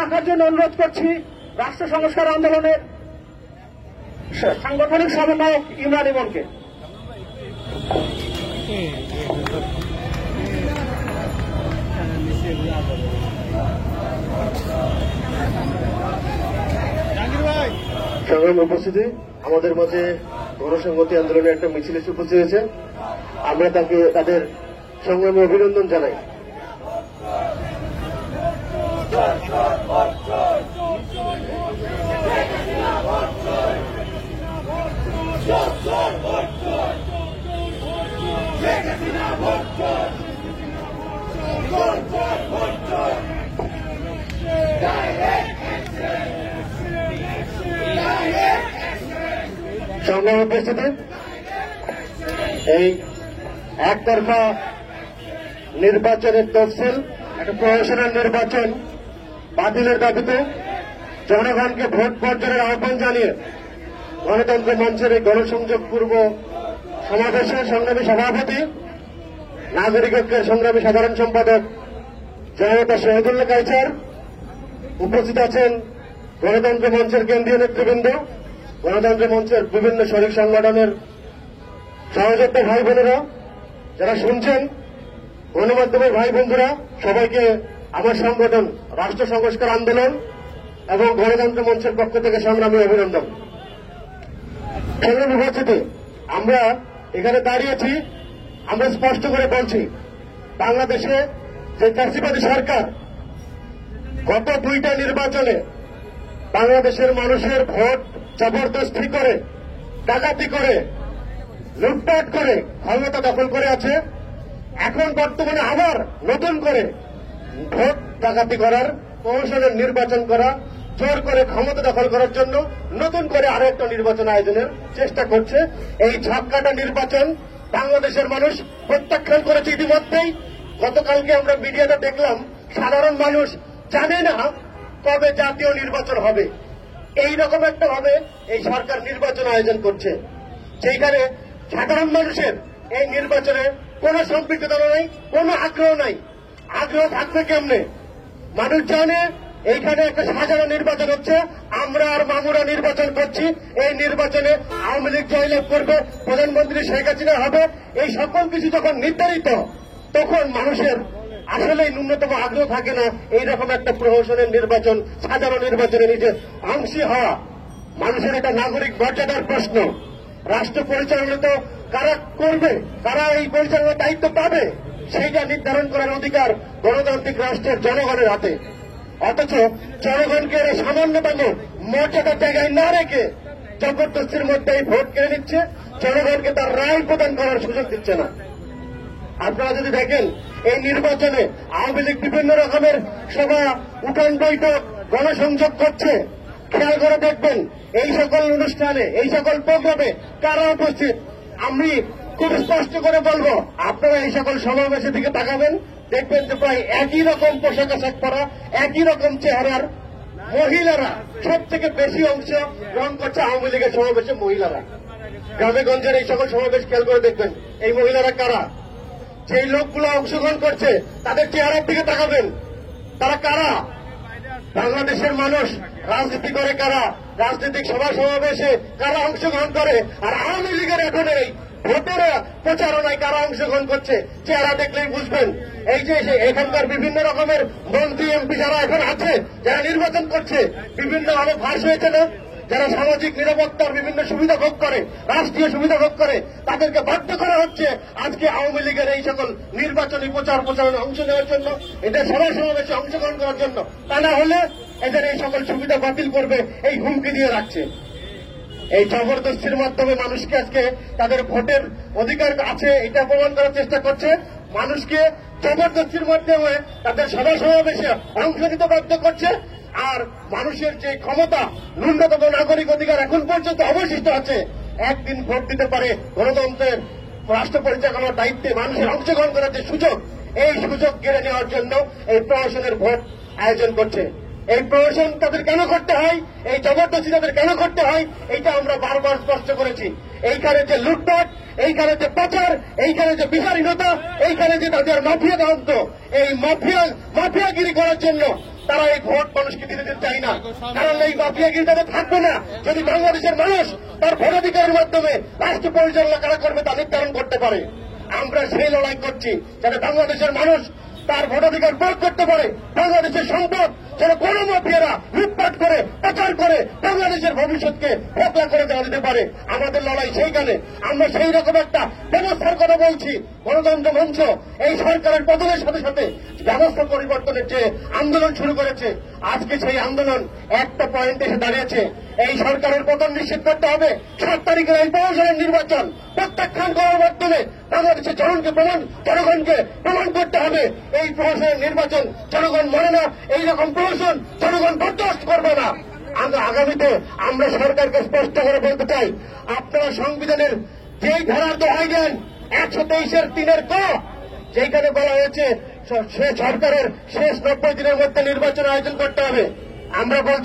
রাখার জন্য অনুরোধ করছি রাষ্ট্র সংস্কার আন্দোলনের সাংগঠনিক সমন্বয়ক ইমরান ইমনকে। সংগ্রামী উপস্থিতি, আমাদের মাঝে গণসংহতি আন্দোলনের একটা মিছিল এসে উপস্থিত হয়েছে। আমরা তাদের সংগ্রামী অভিনন্দন জানাই। সংগ্রামী উপস্থিতি, এই একতরফা নির্বাচনের তফসিল, একটা প্রহসনের নির্বাচন বাতিলের দাবিতে জনগণকে ভোট বর্জনের আহ্বান জানিয়ে গণতন্ত্র মঞ্চের এই গণসংযোগ পূর্ব সমাবেশের সংগ্রামী সভাপতি, নাগরিক ঐক্যের সংগ্রামী সাধারণ সম্পাদক জননেতা শহীদুল্লাহ কায়সার, উপস্থিত আছেন গণতন্ত্র মঞ্চের কেন্দ্রীয় নেতৃবৃন্দ, গণতন্ত্র মঞ্চের বিভিন্ন শরিক সংগঠনের সহযোদ্ধা ভাই বোনেরা, যারা শুনছেন গণমাধ্যমের ভাই বন্ধুরা, সবাইকে আমার সংগঠন রাষ্ট্র সংস্কার আন্দোলন এবং গণতন্ত্র মঞ্চের পক্ষ থেকে সংগ্রামী অভিনন্দন। সংগ্রামী উপস্থিতি, আমরা এখানে দাঁড়িয়েছি, আমরা স্পষ্ট করে বলছি, বাংলাদেশে যে ফ্যাসিবাদী সরকার গত 2টা নির্বাচনে বাংলাদেশের মানুষের ভোট জবরদস্তি করে, ডাকাতি করে, লুটপাট করে ক্ষমতা দখল করে আছে। এখন বর্তমানে আবার নতুন করে ভোট ডাকাতি করার, প্রহসনের নির্বাচন করা, জোর করে ক্ষমতা দখল করার জন্য নতুন করে আরো একটা নির্বাচন আয়োজনের চেষ্টা করছে। এই ঝাপকাটা নির্বাচন বাংলাদেশের মানুষ প্রত্যাখ্যান করেছে ইতিমধ্যেই। গতকালকে আমরা মিডিয়াতে দেখলাম সাধারণ মানুষ জানে না কবে জাতীয় নির্বাচন হবে। এই রকম একটা ভাবে এই সরকার নির্বাচন আয়োজন করছে, যেখানে সাধারণ মানুষের এই নির্বাচনে কোন সম্পৃক্ততা নাই, কোন আগ্রহ নাই। আগ্রহ থাকবে কেমনে? মানুষ জানে এইখানে একটা সাজানো নির্বাচন হচ্ছে, আমরা আর মামুরা নির্বাচন করছি। এই নির্বাচনে আওয়ামী লীগ জয়লাভ করবে, প্রধানমন্ত্রী শেখ হাসিনা হবে। এই সকল কিছু যখন নির্ধারিত, তখন মানুষের আসলে ন্যূনতম আগ্রহ থাকে না এইরকম একটা প্রহসনের নির্বাচন, সাধারণ নির্বাচনে নিজের অংশী হওয়া। মানুষের এটা নাগরিক মর্যাদার প্রশ্ন। রাষ্ট্র পরিচালনা তো কারা করবে, কারা এই পরিচালনার দায়িত্ব পাবে, সেইটা নির্ধারণ করার অধিকার গণতান্ত্রিক রাষ্ট্রের জনগণের হাতে। অথচ জনগণকে এরা সামান্যতম মর্যাদার জায়গায় না রেখে জবরদস্তির মধ্যে এই ভোট কেড়ে নিচ্ছে, জনগণকে তার রায় প্রদান করার সুযোগ দিচ্ছে না। আপনারা যদি দেখেন এই নির্বাচনে আওয়ামী লীগ বিভিন্ন রকমের সভা, উঠান বৈঠক, গণসংযোগ করছে। খেয়াল করে দেখবেন এই সকল অনুষ্ঠানে, এই সকল প্রোগ্রামে কারা উপস্থিত। আমি খুব স্পষ্ট করে বলবো, আপনারা এই সকল সমাবেশের দিকে তাকাবেন, দেখবেন যে প্রায় একই রকম পোশাক আশাক পরা, একই রকম চেহারার মহিলারা সব থেকে বেশি অংশ গ্রহণ করছে আওয়ামী লীগের সমাবেশে মহিলারা। গ্রামে গঞ্জের এই সকল সমাবেশ খেয়াল করে দেখবেন এই মহিলারা কারা, যেই লোকগুলো অংশগ্রহণ করছে তাদের চেহারার দিকে তাকাবেন, তারা কারা। বাংলাদেশের মানুষ রাজনীতি করে কারা, রাজনৈতিক সভা সমাবেশে কারা অংশগ্রহণ করে, আর আওয়ামী লীগের এখন এই ভোটের প্রচারণায় কারা অংশগ্রহণ করছে চেহারা দেখলেই বুঝবেন। এই যে এখানকার বিভিন্ন রকমের মন্ত্রী এমপি যারা এখন আছে, যারা নির্বাচন করছে, বিভিন্ন আরো ফাঁস হয়েছে না, যারা সামাজিক নিরাপত্তার বিভিন্ন সুবিধা ভোগ করে, রাষ্ট্রীয় সুবিধা ভোগ করে, তাদেরকে বাধ্য করা হচ্ছে আজকে আওয়ামী লীগের এই সকল নির্বাচনী প্রচারণা অংশ নেওয়ার জন্য, এদের সভা সমাবেশে অংশগ্রহণ করার জন্য। তা না হলে এদের এই সকল সুবিধা বাতিল করবে এই হুমকি দিয়ে রাখছে। এই জবরদস্তির মাধ্যমে মানুষকে আজকে তাদের ভোটের অধিকার আছে এটা প্রমাণ করার চেষ্টা করছে। মানুষকে জবরদস্তির মাধ্যমে তাদের সভা সমাবেশে অংশ নিতে বাধ্য করছে। আর মানুষের যে ক্ষমতা, ন্যূনতম নাগরিক অধিকার এখন পর্যন্ত অবশিষ্ট আছে, একদিন ভোট দিতে পারে, গণতন্ত্রের রাষ্ট্র পরিচালনার দায়িত্বে মানুষের অংশগ্রহণ করার যে সুযোগ, এই সুযোগ কেড়ে নেওয়ার জন্য এই প্রশাসনের ভোট আয়োজন করছে। এই প্রহসন তাদের কেন করতে হয়, এই জবরদস্তি তাদের কেন করতে হয়, এইটা আমরা বারবার স্পষ্ট করেছি। এইখানে যে লুটপাট, এইখানে যে পাচার, এইখানে যে বিচারহীনতা, এইখানে যে তাদের মাফিয়া তদন্ত, এই মাফিয়াগিরি করার জন্য তারা এই ভোট মানুষকে দিতে চায় না। কারণ এই মাফিয়াগিরি তাদের থাকবে না যদি বাংলাদেশের মানুষ তার ভোটাধিকারের মাধ্যমে রাষ্ট্র পরিচালনা কারা করবে তা নির্ধারণ করতে পারে। আমরা সেই লড়াই করছি যাতে বাংলাদেশের মানুষ তার ভোটাধিকার প্রয়োগ করতে পারে। বাংলাদেশের সম্পদ যেন কোন মাফিয়ারা লুটপাট করে, পাচার করে বাংলাদেশের ভবিষ্যৎকে ফেকলা করে দেওয়া দিতে পারে। আমাদের লড়াই সেইখানে। আমরা সেই রকম একটা ব্যবস্থার কথা বলছি। গণতন্ত্র মঞ্চ এই সরকারের পতনের সাথে সাথে ব্যবস্থা পরিবর্তনের যে আন্দোলন শুরু করেছে, আজকে সেই আন্দোলন একটা পয়েন্টে এসে দাঁড়িয়েছে। এই সরকারের পতন নিশ্চিত করতে হবে। 7 তারিখের এই প্রহসনের নির্বাচন প্রত্যাখ্যান করার মাধ্যমে বাংলাদেশের জনগণকে প্রমাণ করতে হবে এই প্রহসনের নির্বাচন জনগণ মানে না, এইরকম প্রহসন জনগণ বরদাস্ত করবে না। আগামীতে আমরা সরকারকে স্পষ্ট করে বলতে চাই, আপনারা সংবিধানের যেই ধারার দোহাই দেন 123(3) ক, যেখানে বলা হয়েছে সরকারের শেষ 90 দিনের মধ্যে নির্বাচন আয়োজন করতে হবে, আমরা বলছি